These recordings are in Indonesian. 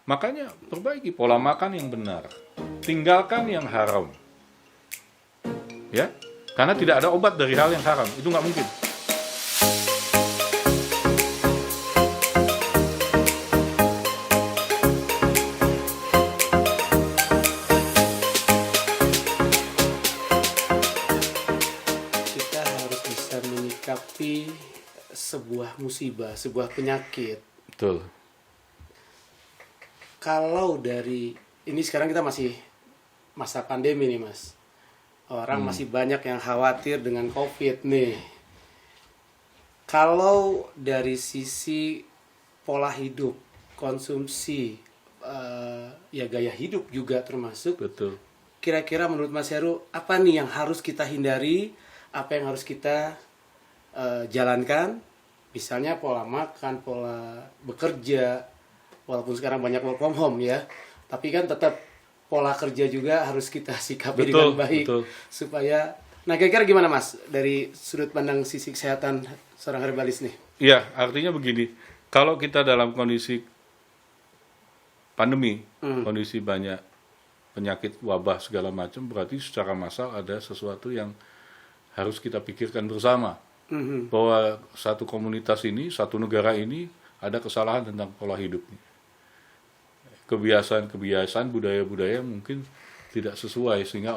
Makanya perbaiki pola makan yang benar, tinggalkan yang haram, ya, karena tidak ada obat dari hal yang haram, itu nggak mungkin. Kita harus bisa menyikapi sebuah musibah, sebuah penyakit. Betul. Kalau dari ini sekarang kita masih masa pandemi nih, Mas. Orang masih banyak yang khawatir dengan COVID nih. Kalau dari sisi pola hidup, konsumsi, ya gaya hidup juga termasuk. Betul. Kira-kira menurut Mas Heru, apa nih yang harus kita hindari? Apa yang harus kita jalankan? Misalnya pola makan, pola bekerja, walaupun sekarang banyak work from home ya, tapi kan tetap pola kerja juga harus kita sikapi dengan baik. Betul. Supaya, nah kira-kira gimana Mas dari sudut pandang sisi kesehatan seorang herbalis nih? Iya, artinya begini, kalau kita dalam kondisi pandemi, kondisi banyak penyakit wabah segala macam, berarti secara massal ada sesuatu yang harus kita pikirkan bersama. Bahwa satu komunitas ini, satu negara ini ada kesalahan tentang pola hidupnya. Kebiasaan-kebiasaan, budaya-budaya mungkin tidak sesuai, sehingga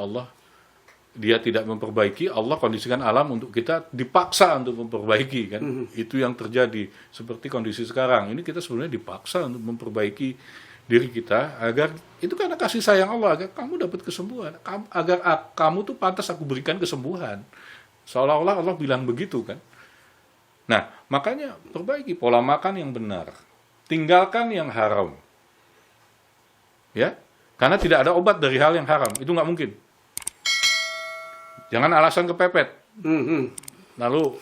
Dia tidak memperbaiki, Allah kondisikan alam untuk kita dipaksa untuk memperbaiki kan. Itu yang terjadi seperti kondisi sekarang. Ini kita sebenarnya dipaksa untuk memperbaiki diri kita agar itu karena kasih sayang Allah, agar kamu dapat kesembuhan, agar kamu tuh pantas aku berikan kesembuhan. Seolah-olah Allah bilang begitu kan. Nah, makanya perbaiki pola makan yang benar. Tinggalkan yang haram. Ya, karena tidak ada obat dari hal yang haram. Itu nggak mungkin. Jangan alasan kepepet. Lalu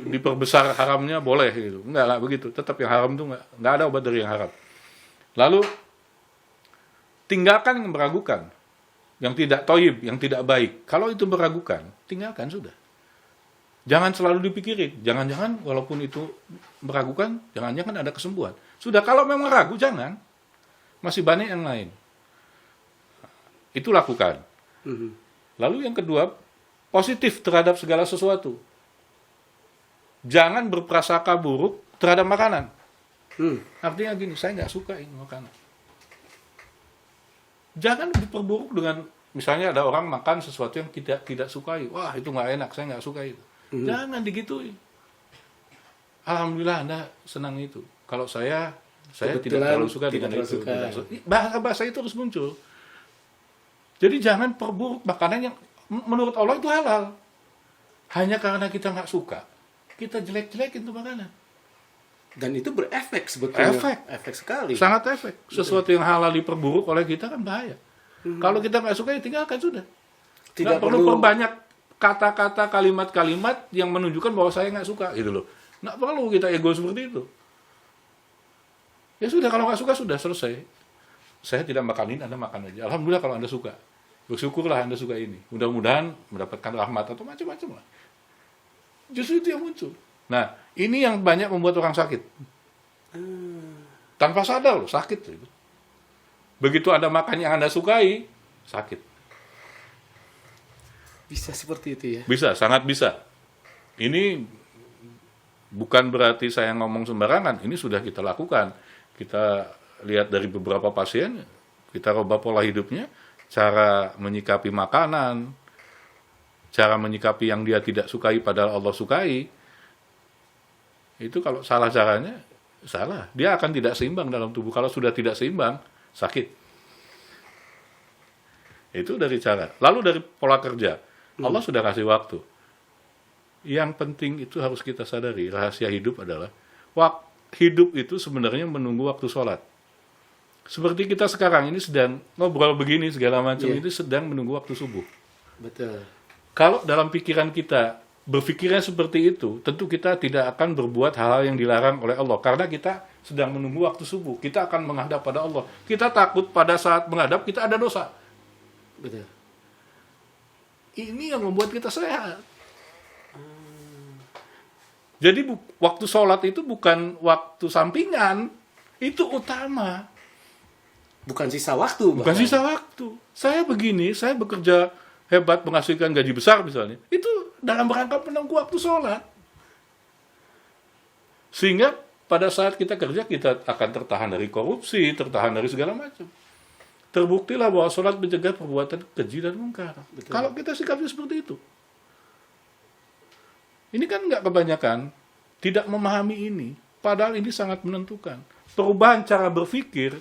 diperbesar haramnya boleh gitu. Enggak begitu. Tetap yang haram itu nggak ada obat dari yang haram. Lalu tinggalkan yang meragukan, yang tidak thayyib, yang tidak baik. Kalau itu meragukan, tinggalkan sudah. Jangan selalu dipikirin. Jangan-jangan walaupun itu meragukan, jangan-jangan ada kesembuhan. Sudah, kalau memang ragu, jangan. Masih banyak yang lain. Itu lakukan. Lalu yang kedua, positif terhadap segala sesuatu. Jangan berprasangka buruk terhadap makanan. Artinya gini, saya nggak suka ini makanan. Jangan diperburuk dengan, misalnya ada orang makan sesuatu yang tidak sukai. Wah, itu nggak enak, saya nggak suka itu. Jangan digituin. Alhamdulillah Anda senang itu. Kalau saya tidak terlalu suka dengan itu. Bahasa itu harus muncul. Jadi jangan perburuk makanan yang menurut Allah itu halal. Hanya karena kita nggak suka, kita jelek-jelekin itu makanan. Dan itu berefek sebetulnya. Efek sekali. Sangat efek. Sesuatu yang halal diperburuk oleh kita kan bahaya. Kalau kita nggak suka, ya tinggalkan sudah. Tidak perlu perbanyak kata-kata, kalimat-kalimat yang menunjukkan bahwa saya nggak suka, gitu loh. Nggak perlu kita ego seperti itu. Ya sudah, kalau nggak suka sudah selesai. Saya tidak makan ini, Anda makan aja. Alhamdulillah kalau Anda suka. Bersyukurlah Anda suka ini. Mudah-mudahan mendapatkan rahmat atau macam-macam lah. Justru itu yang muncul. Nah, ini yang banyak membuat orang sakit. Tanpa sadar loh, sakit. Begitu Anda makan yang Anda sukai, sakit. Bisa seperti itu ya? Bisa, sangat bisa. Ini bukan berarti saya ngomong sembarangan. Ini sudah kita lakukan. Kita lihat dari beberapa pasien, kita rubah pola hidupnya, cara menyikapi makanan, cara menyikapi yang dia tidak sukai padahal Allah sukai. Itu kalau salah caranya, salah. Dia akan tidak seimbang dalam tubuh. Kalau sudah tidak seimbang, sakit. Itu dari cara. Lalu dari pola kerja. Allah sudah kasih waktu. Yang penting itu harus kita sadari, rahasia hidup adalah hidup itu sebenarnya menunggu waktu sholat. Seperti kita sekarang ini sedang ngobrol begini segala macam, itu sedang menunggu waktu subuh. Betul. Kalau dalam pikiran kita berpikirnya seperti itu, tentu kita tidak akan berbuat hal-hal yang dilarang oleh Allah. Karena kita sedang menunggu waktu subuh. Kita akan menghadap pada Allah. Kita takut pada saat menghadap kita ada dosa. Betul. Ini yang membuat kita sehat. Jadi waktu sholat itu bukan waktu sampingan, itu utama. bukan sisa waktu. Bukan bahkan. sisa waktu. Saya begini, saya bekerja hebat, menghasilkan gaji besar misalnya. Itu dalam rangka menunggu waktu sholat. Sehingga pada saat kita kerja, kita akan tertahan dari korupsi, tertahan dari segala macam. Terbuktilah bahwa sholat mencegah perbuatan keji dan mungkar. Kalau kita sikapnya seperti itu. Ini kan nggak kebanyakan tidak memahami ini. Padahal ini sangat menentukan. Perubahan cara berpikir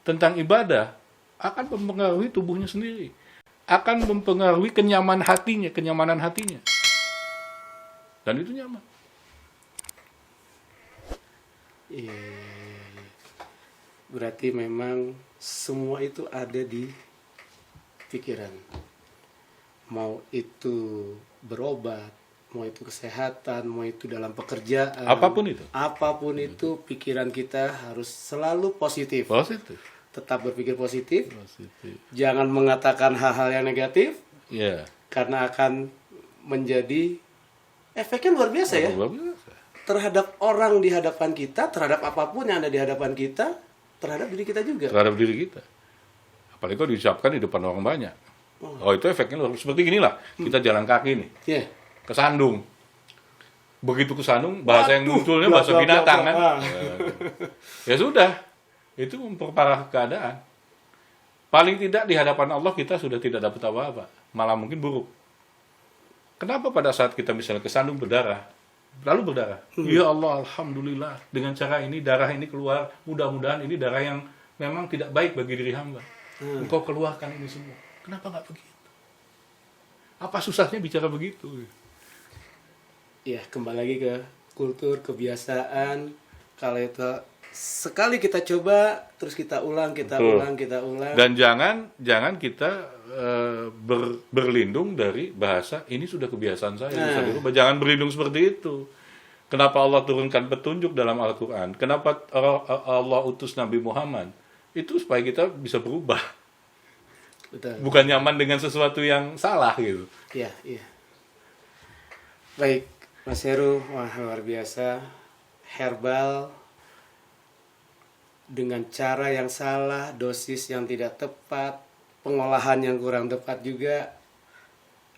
tentang ibadah akan mempengaruhi tubuhnya sendiri. Akan mempengaruhi kenyamanan hatinya. Dan itu nyaman. Iya. Berarti memang semua itu ada di pikiran. Mau itu berobat, mau itu kesehatan, mau itu dalam pekerjaan. Apapun itu, pikiran kita harus selalu positif. Tetap berpikir positif. Jangan mengatakan hal-hal yang negatif. Yeah. Karena akan menjadi efeknya luar biasa ya. Luar biasa. Terhadap orang di hadapan kita, terhadap apapun yang ada di hadapan kita, terhadap diri kita juga. Terhadap diri kita. Apalagi kalau diucapkan di depan orang banyak. Oh, itu efeknya luar biasa. Seperti inilah, kita jalan kaki nih. Yeah. Kesandung. Begitu kesandung, bahasa yang munculnya bahasa binatang kan. Ya sudah. Itu memperparah keadaan. Paling tidak di hadapan Allah kita sudah tidak dapat apa-apa. Malah mungkin buruk. Kenapa pada saat kita misalnya kesandung berdarah, lalu berdarah? Ya Allah, alhamdulillah. Dengan cara ini, darah ini keluar. Mudah-mudahan ini darah yang memang tidak baik bagi diri hamba. Engkau keluarkan ini semua. Kenapa nggak begitu? Apa susahnya bicara begitu? Ya, kembali lagi ke kultur, kebiasaan. Kalau itu sekali kita coba, terus kita ulang. Dan jangan kita berlindung dari bahasa ini sudah kebiasaan saya. Jangan berlindung seperti itu. Kenapa Allah turunkan petunjuk dalam Al-Quran? Kenapa Allah utus Nabi Muhammad? Itu supaya kita bisa berubah. Betul. Bukan nyaman dengan sesuatu yang salah gitu. Iya. Baik, Mas Heru, wah luar biasa. Herbal dengan cara yang salah, dosis yang tidak tepat, pengolahan yang kurang tepat juga.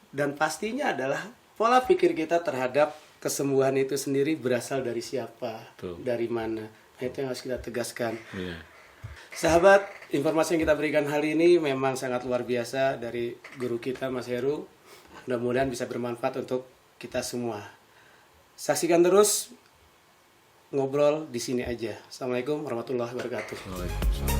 Dan pastinya adalah pola pikir kita terhadap kesembuhan itu sendiri berasal dari siapa, dari mana. Nah, itu yang harus kita tegaskan. Yeah. Sahabat, informasi yang kita berikan hari ini memang sangat luar biasa dari guru kita, Mas Heru. Mudah-mudahan bisa bermanfaat untuk kita semua. Saksikan terus Ngobrol di Sini Aja. Assalamualaikum warahmatullahi wabarakatuh. Waalaikumsalam.